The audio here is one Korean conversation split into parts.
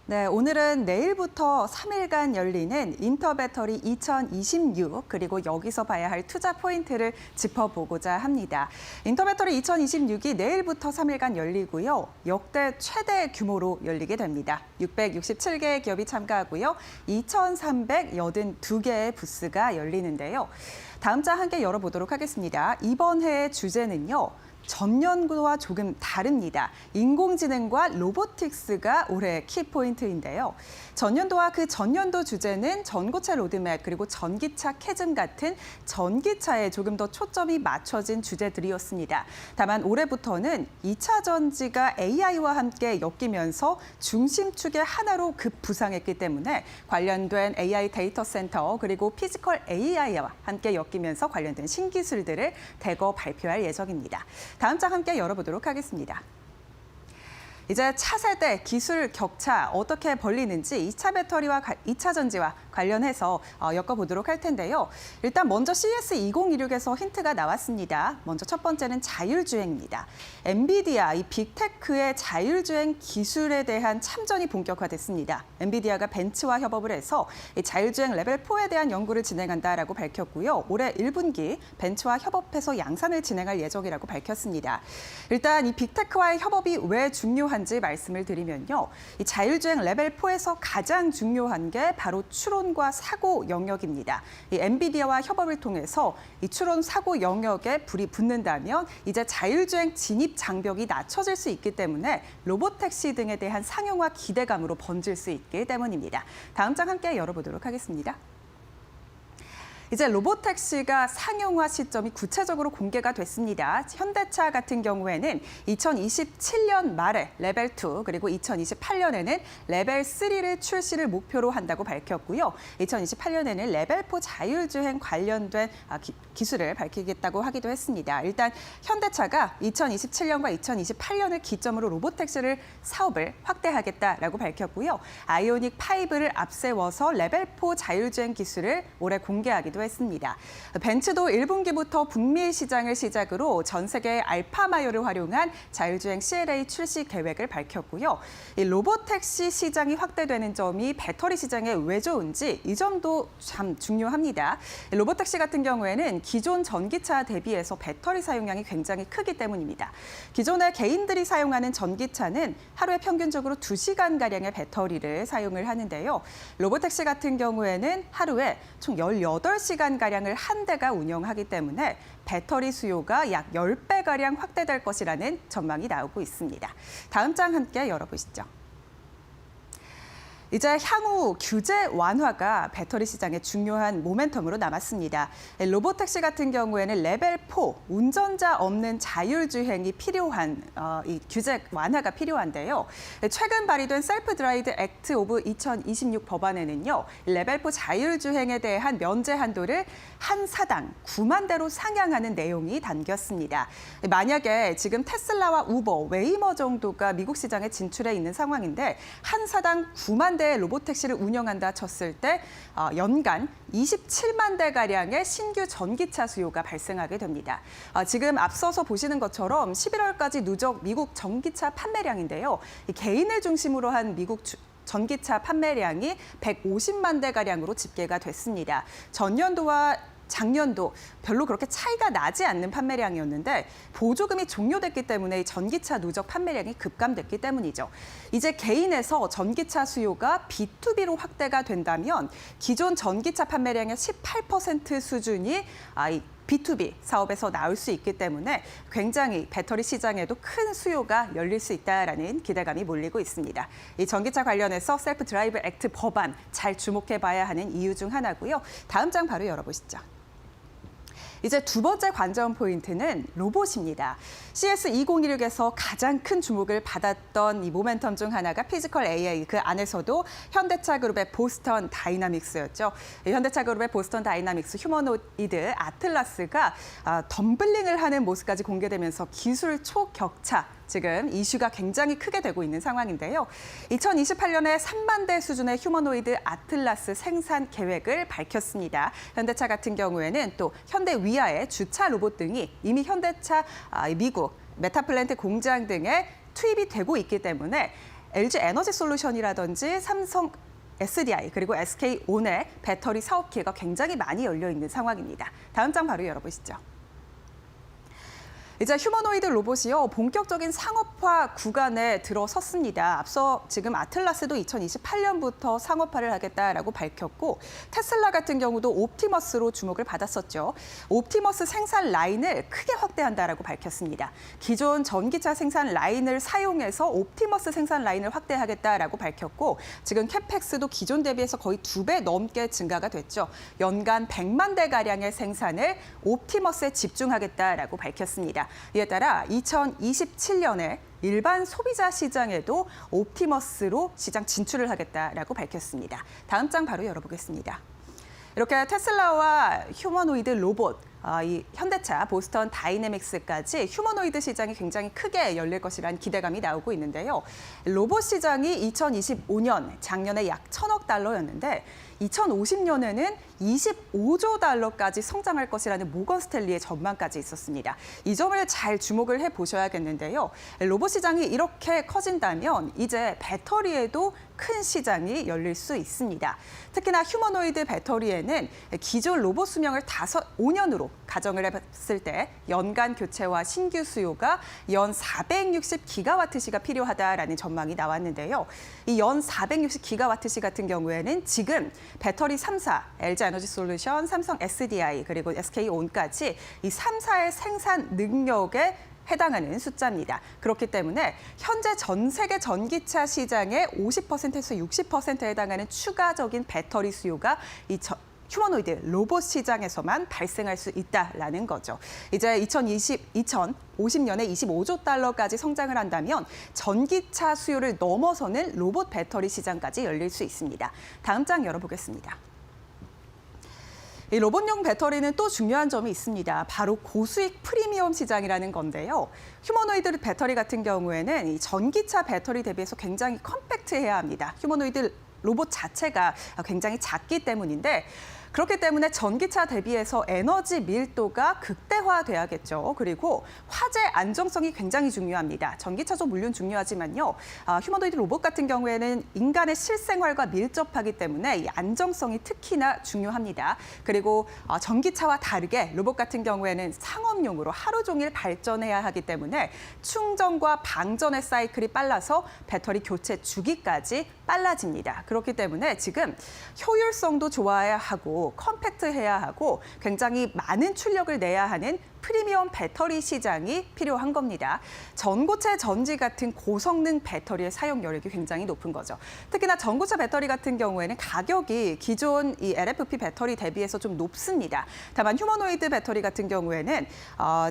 네, 오늘은 내일부터 3일간 열리는 인터배터리 2026 그리고 여기서 봐야 할 투자 포인트를 짚어보고자 합니다. 인터배터리 2026이 내일부터 3일간 열리고요. 역대 최대 규모로 열리게 됩니다. 667개의 기업이 참가하고요. 2,382개의 부스가 열리는데요. 다음 장 함께 열어보도록 하겠습니다. 이번 해의 주제는요. 전년도와 조금 다릅니다. 인공지능과 로보틱스가 올해 키포인트인데요. 전년도와 그 전년도 주제는 전고체 로드맵 그리고 전기차 캐즘 같은 전기차에 조금 더 초점이 맞춰진 주제들이었습니다. 다만 올해부터는 2차 전지가 AI와 함께 엮이면서 중심축의 하나로 급부상했기 때문에 관련된 AI 데이터 센터 그리고 피지컬 AI와 함께 엮이면서 관련된 신기술들을 대거 발표할 예정입니다. 다음 장 함께 열어보도록 하겠습니다. 이제 차세대 기술 격차 어떻게 벌리는지 2차 배터리와 2차 전지와 관련해서 엮어보도록 할 텐데요. 일단 먼저 CES 2026에서 힌트가 나왔습니다. 먼저 첫 번째는 자율주행입니다. 엔비디아, 이 빅테크의 자율주행 기술에 대한 참전이 본격화됐습니다. 엔비디아가 벤츠와 협업을 해서 이 자율주행 레벨 4에 대한 연구를 진행한다라고 밝혔고요. 올해 1분기 벤츠와 협업해서 양산을 진행할 예정이라고 밝혔습니다. 일단 이 빅테크와의 협업이 왜 중요한지 말씀을 드리면요. 이 자율주행 레벨 4에서 가장 중요한 게 바로 추론과 사고 영역입니다. 이 엔비디아와 협업을 통해서 이 추론 사고 영역에 불이 붙는다면 이제 자율주행 진입 장벽이 낮춰질 수 있기 때문에 로보택시 등에 대한 상용화 기대감으로 번질 수 있기 때문입니다. 다음 장 함께 열어보도록 하겠습니다. 이제 로보택시가 상용화 시점이 구체적으로 공개가 됐습니다. 현대차 같은 경우에는 2027년 말에 레벨 2 그리고 2028년에는 레벨 3를 출시를 목표로 한다고 밝혔고요. 2028년에는 레벨 4 자율주행 관련된 기술을 밝히겠다고 하기도 했습니다. 일단 현대차가 2027년과 2028년을 기점으로 로보택시를 사업을 확대하겠다라고 밝혔고요. 아이오닉 5를 앞세워서 레벨 4 자율주행 기술을 올해 공개하기도 했습니다. 벤츠도 1분기부터 북미 시장을 시작으로 전 세계 알파마요를 활용한 자율주행 CLA 출시 계획을 밝혔고요. 이 로보택시 시장이 확대되는 점이 배터리 시장에 왜 좋은지 이 점도 참 중요합니다. 로보택시 같은 경우에는 기존 전기차 대비해서 배터리 사용량이 굉장히 크기 때문입니다. 기존에 개인들이 사용하는 전기차는 하루에 평균적으로 2시간가량의 배터리를 사용을 하는데요. 로보택시 같은 경우에는 하루에 총 18시간가량을 한 대가 운영하기 때문에 배터리 수요가 약 10배가량 확대될 것이라는 전망이 나오고 있습니다. 다음 장 함께 열어보시죠. 이제 향후 규제 완화가 배터리 시장의 중요한 모멘텀으로 남았습니다. 로보택시 같은 경우에는 레벨 4, 운전자 없는 자율주행이 필요한 이 규제 완화가 필요한데요. 최근 발의된 셀프 드라이브 액트 오브 2026 법안에는요. 레벨 4 자율주행에 대한 면제 한도를 한 사당 9만 대로 상향하는 내용이 담겼습니다. 만약에 지금 테슬라와 우버, 웨이머 정도가 미국 시장에 진출해 있는 상황인데 한 사당 9만 대의 로보택시를 운영한다 쳤을 때 연간 27만 대가량의 신규 전기차 수요가 발생하게 됩니다. 지금 앞서서 보시는 것처럼 11월까지 누적 미국 전기차 판매량인데요. 개인을 중심으로 한 미국 전기차 판매량이 150만 대가량으로 집계가 됐습니다. 전년도와 작년도 별로 그렇게 차이가 나지 않는 판매량이었는데 보조금이 종료됐기 때문에 전기차 누적 판매량이 급감됐기 때문이죠. 이제 개인에서 전기차 수요가 B2B로 확대가 된다면 기존 전기차 판매량의 18% 수준이 B2B 사업에서 나올 수 있기 때문에 굉장히 배터리 시장에도 큰 수요가 열릴 수 있다라는 기대감이 몰리고 있습니다. 이 전기차 관련해서 셀프 드라이브 액트 법안 잘 주목해 봐야 하는 이유 중 하나고요. 다음 장 바로 열어보시죠. 이제 두 번째 관전 포인트는 로봇입니다. CES 2026에서 가장 큰 주목을 받았던 이 모멘텀 중 하나가 피지컬 AI, 그 안에서도 현대차 그룹의 보스턴 다이나믹스였죠. 현대차 그룹의 보스턴 다이나믹스 휴머노이드 아틀라스가 덤블링을 하는 모습까지 공개되면서 기술 초격차, 지금 이슈가 굉장히 크게 되고 있는 상황인데요. 2028년에 3만 대 수준의 휴머노이드 아틀라스 생산 계획을 밝혔습니다. 현대차 같은 경우에는 또 현대 위아의 주차 로봇 등이 이미 현대차 미국 메타플랜트 공장 등에 투입이 되고 있기 때문에 LG 에너지 솔루션이라든지 삼성 SDI 그리고 SK온의 배터리 사업 기회가 굉장히 많이 열려 있는 상황입니다. 다음 장 바로 열어보시죠. 이제 휴머노이드 로봇이요, 본격적인 상업화 구간에 들어섰습니다. 앞서 지금 아틀라스도 2028년부터 상업화를 하겠다라고 밝혔고, 테슬라 같은 경우도 옵티머스로 주목을 받았었죠. 옵티머스 생산 라인을 크게 확대한다라고 밝혔습니다. 기존 전기차 생산 라인을 사용해서 옵티머스 생산 라인을 확대하겠다라고 밝혔고, 지금 캐펙스도 기존 대비해서 거의 2배 넘게 증가가 됐죠. 연간 100만 대가량의 생산을 옵티머스에 집중하겠다라고 밝혔습니다. 이에 따라 2027년에 일반 소비자 시장에도 옵티머스로 시장 진출을 하겠다라고 밝혔습니다. 다음 장 바로 열어보겠습니다. 이렇게 테슬라와 휴머노이드 로봇, 이 현대차, 보스턴 다이내믹스까지 휴머노이드 시장이 굉장히 크게 열릴 것이라는 기대감이 나오고 있는데요. 로봇 시장이 2025년 작년에 약 1,000억 달러였는데 2050년에는 25조 달러까지 성장할 것이라는 모건 스탠리의 전망까지 있었습니다. 이 점을 잘 주목을 해보셔야겠는데요. 로봇 시장이 이렇게 커진다면 이제 배터리에도 큰 시장이 열릴 수 있습니다. 특히나 휴머노이드 배터리에는 기존 로봇 수명을 5년으로 가정을 해봤을 때 연간 교체와 신규 수요가 연 460기가와트시가 필요하다라는 전망이 나왔는데요. 이 연 460기가와트시 같은 경우에는 지금 배터리 3사, LG 에너지 솔루션, 삼성 SDI 그리고 SK온까지 이 3사의 생산 능력에 해당하는 숫자입니다. 그렇기 때문에 현재 전 세계 전기차 시장의 50%에서 60%에 해당하는 추가적인 배터리 수요가 이 휴머노이드 로봇 시장에서만 발생할 수 있다라는 거죠. 이제 2050년에 25조 달러까지 성장을 한다면 전기차 수요를 넘어서는 로봇 배터리 시장까지 열릴 수 있습니다. 다음 장 열어보겠습니다. 이 로봇용 배터리는 또 중요한 점이 있습니다. 바로 고수익 프리미엄 시장이라는 건데요. 휴머노이드 배터리 같은 경우에는 이 전기차 배터리 대비해서 굉장히 컴팩트해야 합니다. 휴머노이드 로봇 자체가 굉장히 작기 때문인데, 그렇기 때문에 전기차 대비해서 에너지 밀도가 극대화돼야겠죠. 그리고 화재 안정성이 굉장히 중요합니다. 전기차도 물론 중요하지만요. 휴머노이드 로봇 같은 경우에는 인간의 실생활과 밀접하기 때문에 이 안정성이 특히나 중요합니다. 그리고 전기차와 다르게 로봇 같은 경우에는 상업용으로 하루 종일 발전해야 하기 때문에 충전과 방전의 사이클이 빨라서 배터리 교체 주기까지 빨라집니다. 그렇기 때문에 지금 효율성도 좋아야 하고 컴팩트해야 하고 굉장히 많은 출력을 내야 하는 프리미엄 배터리 시장이 필요한 겁니다. 전고체 전지 같은 고성능 배터리의 사용 여력이 굉장히 높은 거죠. 특히나 전고체 배터리 같은 경우에는 가격이 기존 이 LFP 배터리 대비해서 좀 높습니다. 다만 휴머노이드 배터리 같은 경우에는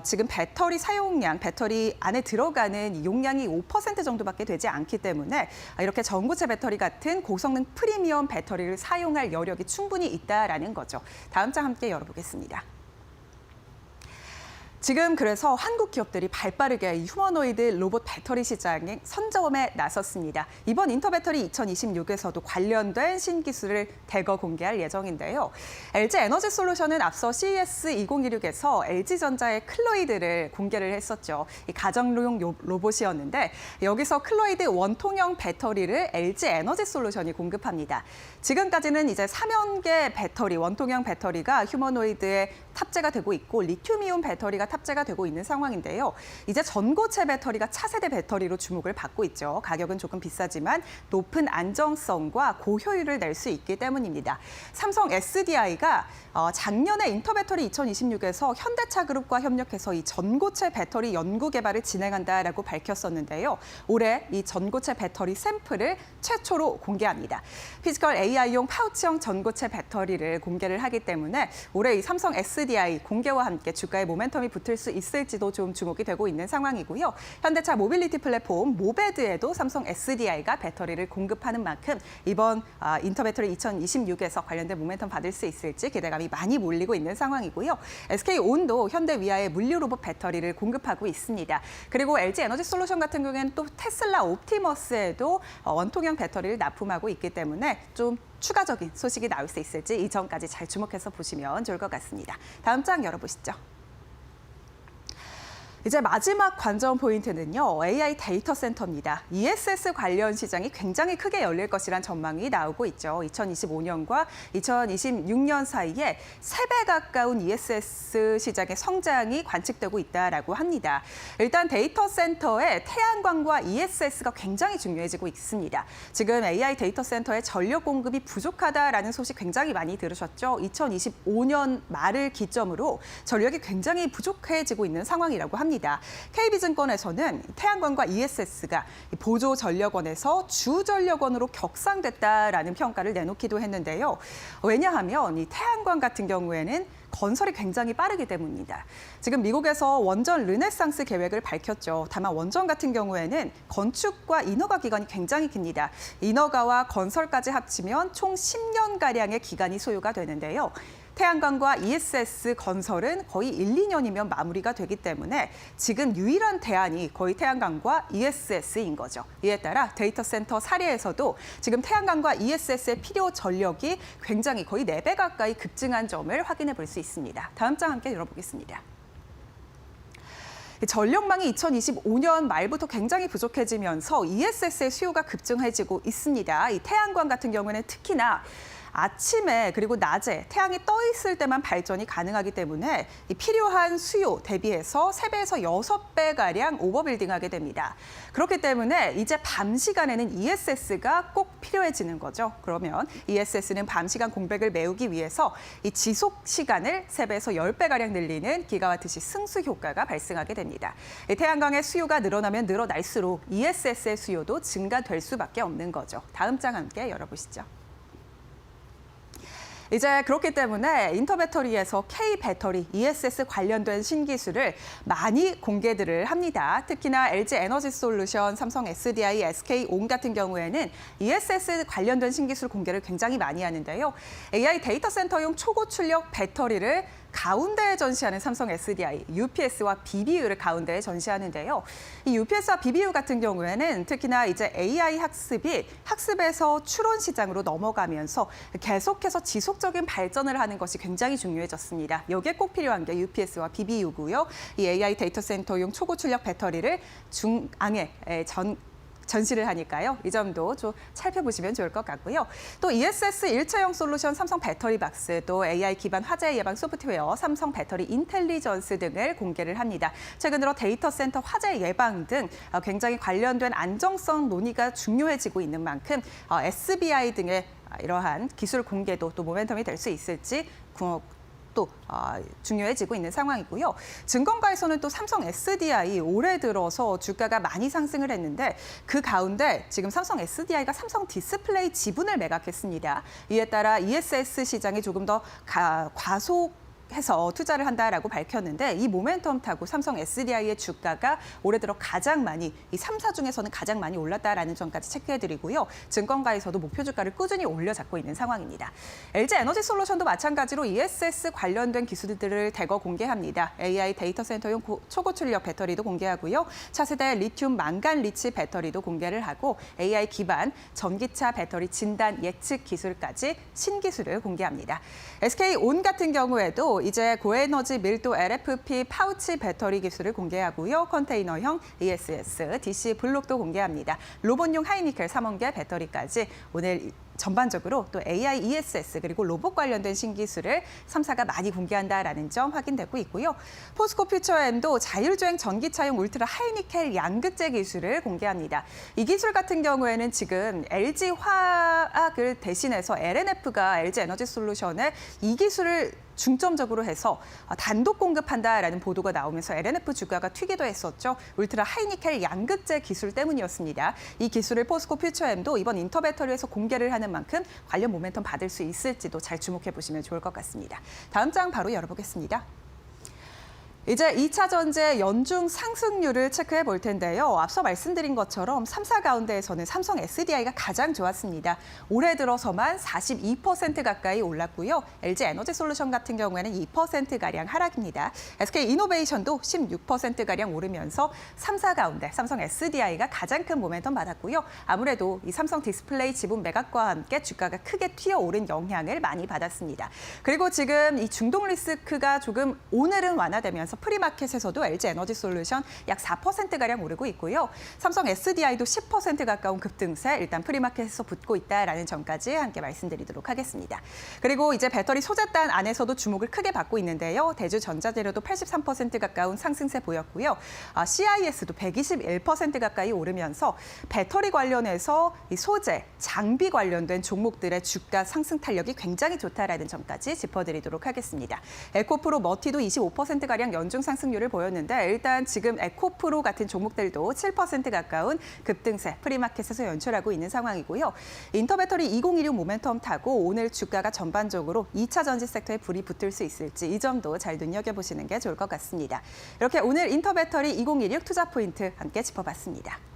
지금 배터리 사용량, 배터리 안에 들어가는 용량이 5% 정도밖에 되지 않기 때문에 이렇게 전고체 배터리 같은 고성능 프리미엄 배터리를 사용할 여력이 충분히 있다라는 거죠. 다음 장 함께 열어보겠습니다. 지금 그래서 한국 기업들이 발빠르게 이 휴머노이드 로봇 배터리 시장에 선점에 나섰습니다. 이번 인터배터리 2026에서도 관련된 신기술을 대거 공개할 예정인데요. LG 에너지 솔루션은 앞서 CES 2016에서 LG전자의 클로이드를 공개를 했었죠. 이 가정용 로봇이었는데 여기서 클로이드 원통형 배터리를 LG 에너지 솔루션이 공급합니다. 지금까지는 이제 3연계 배터리, 원통형 배터리가 휴머노이드에 탑재가 되고 있고 리튬이온 배터리가 탑재가 되고 있는 상황인데요. 이제 전고체 배터리가 차세대 배터리로 주목을 받고 있죠. 가격은 조금 비싸지만 높은 안정성과 고효율을 낼 수 있기 때문입니다. 삼성 SDI가 작년에 인터배터리 2026에서 현대차 그룹과 협력해서 이 전고체 배터리 연구 개발을 진행한다라고 밝혔었는데요. 올해 이 전고체 배터리 샘플을 최초로 공개합니다. 피지컬 AI용 파우치형 전고체 배터리를 공개를 하기 때문에 올해 이 삼성 SDI 공개와 함께 주가에 모멘텀이 붙을 수 있을지도 좀 주목이 되고 있는 상황이고요. 현대차 모빌리티 플랫폼 모베드에도 삼성 SDI가 배터리를 공급하는 만큼 이번 인터배터리 2026에서 관련된 모멘텀 받을 수 있을지 기대감이 많이 몰리고 있는 상황이고요. SK온도 현대 위아의 물류 로봇 배터리를 공급하고 있습니다. 그리고 LG 에너지 솔루션 같은 경우에는 또 테슬라 옵티머스에도 원통형 배터리를 납품하고 있기 때문에 좀 추가적인 소식이 나올 수 있을지 이 점까지 잘 주목해서 보시면 좋을 것 같습니다. 다음 장 열어보시죠. 이제 마지막 관전 포인트는요, AI 데이터 센터입니다. ESS 관련 시장이 굉장히 크게 열릴 것이란 전망이 나오고 있죠. 2025년과 2026년 사이에 3배 가까운 ESS 시장의 성장이 관측되고 있다라고 합니다. 일단 데이터 센터에 태양광과 ESS가 굉장히 중요해지고 있습니다. 지금 AI 데이터 센터의 전력 공급이 부족하다라는 소식 굉장히 많이 들으셨죠. 2025년 말을 기점으로 전력이 굉장히 부족해지고 있는 상황이라고 합니다. KB증권에서는 태양광과 ESS가 보조전력원에서 주전력원으로 격상됐다라는 평가를 내놓기도 했는데요. 왜냐하면 이 태양광 같은 경우에는 건설이 굉장히 빠르기 때문입니다. 지금 미국에서 원전 르네상스 계획을 밝혔죠. 다만 원전 같은 경우에는 건축과 인허가 기간이 굉장히 깁니다. 인허가와 건설까지 합치면 총 10년가량의 기간이 소요가 되는데요. 태양광과 ESS 건설은 거의 1, 2년이면 마무리가 되기 때문에 지금 유일한 대안이 거의 태양광과 ESS인 거죠. 이에 따라 데이터 센터 사례에서도 지금 태양광과 ESS의 필요 전력이 굉장히 거의 4배 가까이 급증한 점을 확인해 볼 수 있습니다. 다음 장 함께 열어보겠습니다. 전력망이 2025년 말부터 굉장히 부족해지면서 ESS의 수요가 급증해지고 있습니다. 이 태양광 같은 경우에는 특히나 아침에 그리고 낮에 태양이 떠 있을 때만 발전이 가능하기 때문에 이 필요한 수요 대비해서 3배에서 6배가량 오버빌딩하게 됩니다. 그렇기 때문에 이제 밤 시간에는 ESS가 꼭 필요해지는 거죠. 그러면 ESS는 밤 시간 공백을 메우기 위해서 이 지속 시간을 3배에서 10배가량 늘리는 기가와트시 승수 효과가 발생하게 됩니다. 이 태양광의 수요가 늘어나면 늘어날수록 ESS의 수요도 증가될 수밖에 없는 거죠. 다음 장 함께 열어보시죠. 이제 그렇기 때문에 인터배터리에서 K배터리, ESS 관련된 신기술을 많이 공개들을 합니다. 특히나 LG 에너지솔루션, 삼성 SDI, SK온 같은 경우에는 ESS 관련된 신기술 공개를 굉장히 많이 하는데요. AI 데이터 센터용 초고출력 배터리를 가운데에 전시하는 삼성 SDI, UPS와 BBU를 가운데에 전시하는데요. 이 UPS와 BBU 같은 경우에는 특히나 이제 AI 학습이 학습에서 추론 시장으로 넘어가면서 계속해서 지속적인 발전을 하는 것이 굉장히 중요해졌습니다. 여기에 꼭 필요한 게 UPS와 BBU고요. 이 AI 데이터 센터용 초고출력 배터리를 중앙에 전시를 하니까요. 이 점도 좀 살펴보시면 좋을 것 같고요. 또 ESS 일체형 솔루션 삼성 배터리 박스, 또 AI 기반 화재 예방 소프트웨어 삼성 배터리 인텔리전스 등을 공개를 합니다. 최근 들어 데이터 센터 화재 예방 등 굉장히 관련된 안정성 논의가 중요해지고 있는 만큼 SBI 등의 이러한 기술 공개도 또 모멘텀이 될 수 있을지 또 중요해지고 있는 상황이고요. 증권가에서는 또 삼성 SDI 올해 들어서 주가가 많이 상승을 했는데 그 가운데 지금 삼성 SDI가 삼성 디스플레이 지분을 매각했습니다. 이에 따라 ESS 시장이 조금 더 과속해서 투자를 한다라고 밝혔는데 이 모멘텀 타고 삼성 SDI의 주가가 올해 들어 가장 많이 이 3사 중에서는 가장 많이 올랐다라는 점까지 체크해드리고요. 증권가에서도 목표 주가를 꾸준히 올려잡고 있는 상황입니다. LG 에너지솔루션도 마찬가지로 ESS 관련된 기술들을 대거 공개합니다. AI 데이터 센터용 초고출력 배터리도 공개하고요. 차세대 리튬 망간 리치 배터리도 공개를 하고 AI 기반 전기차 배터리 진단 예측 기술까지 신기술을 공개합니다. SK온 같은 경우에도 이제 고에너지 밀도 LFP 파우치 배터리 기술을 공개하고요. 컨테이너형 ESS, DC 블록도 공개합니다. 로봇용 하이니켈 3원계 배터리까지 오늘 전반적으로 또 AI, ESS 그리고 로봇 관련된 신기술을 3사가 많이 공개한다라는 점 확인되고 있고요. 포스코 퓨처엠도 자율주행 전기차용 울트라 하이니켈 양극재 기술을 공개합니다. 이 기술 같은 경우에는 지금 LG 화학을 대신해서 LNF가 LG 에너지솔루션에 이 기술을 중점적으로 해서 단독 공급한다라는 보도가 나오면서 LNF 주가가 튀기도 했었죠. 울트라 하이니켈 양극재 기술 때문이었습니다. 이 기술을 포스코 퓨처엠도 이번 인터배터리에서 공개를 하는 만큼 관련 모멘텀 받을 수 있을지도 잘 주목해 보시면 좋을 것 같습니다. 다음 장 바로 열어보겠습니다. 이제 2차 전지의 연중 상승률을 체크해 볼 텐데요. 앞서 말씀드린 것처럼 3사 가운데에서는 삼성 SDI가 가장 좋았습니다. 올해 들어서만 42% 가까이 올랐고요. LG 에너지솔루션 같은 경우에는 2%가량 하락입니다. SK이노베이션도 16%가량 오르면서 3사 가운데 삼성 SDI가 가장 큰 모멘텀 받았고요. 아무래도 이 삼성 디스플레이 지분 매각과 함께 주가가 크게 튀어오른 영향을 많이 받았습니다. 그리고 지금 이 중동 리스크가 조금 오늘은 완화되면서 오르면서 프리마켓에서도 LG 에너지 솔루션 약 4%가량 오르고 있고요. 삼성 SDI도 10% 가까운 급등세 일단 프리마켓에서 붙고 있다라는 점까지 함께 말씀드리도록 하겠습니다. 그리고 이제 배터리 소재단 안에서도 주목을 크게 받고 있는데요. 대주전자재료도 83% 가까운 상승세 보였고요. CIS도 121% 가까이 오르면서 배터리 관련해서 이 소재, 장비 관련된 종목들의 주가 상승 탄력이 굉장히 좋다라는 점까지 짚어드리도록 하겠습니다. 에코프로, 머티도 25%가량 연중 상승률을 보였는데 일단 지금 에코프로 같은 종목들도 7% 가까운 급등세 프리마켓에서 연출하고 있는 상황이고요. 인터배터리 2016 모멘텀 타고 오늘 주가가 전반적으로 2차 전지 섹터에 불이 붙을 수 있을지 이 점도 잘 눈여겨보시는 게 좋을 것 같습니다. 이렇게 오늘 인터배터리 2016 투자 포인트 함께 짚어봤습니다.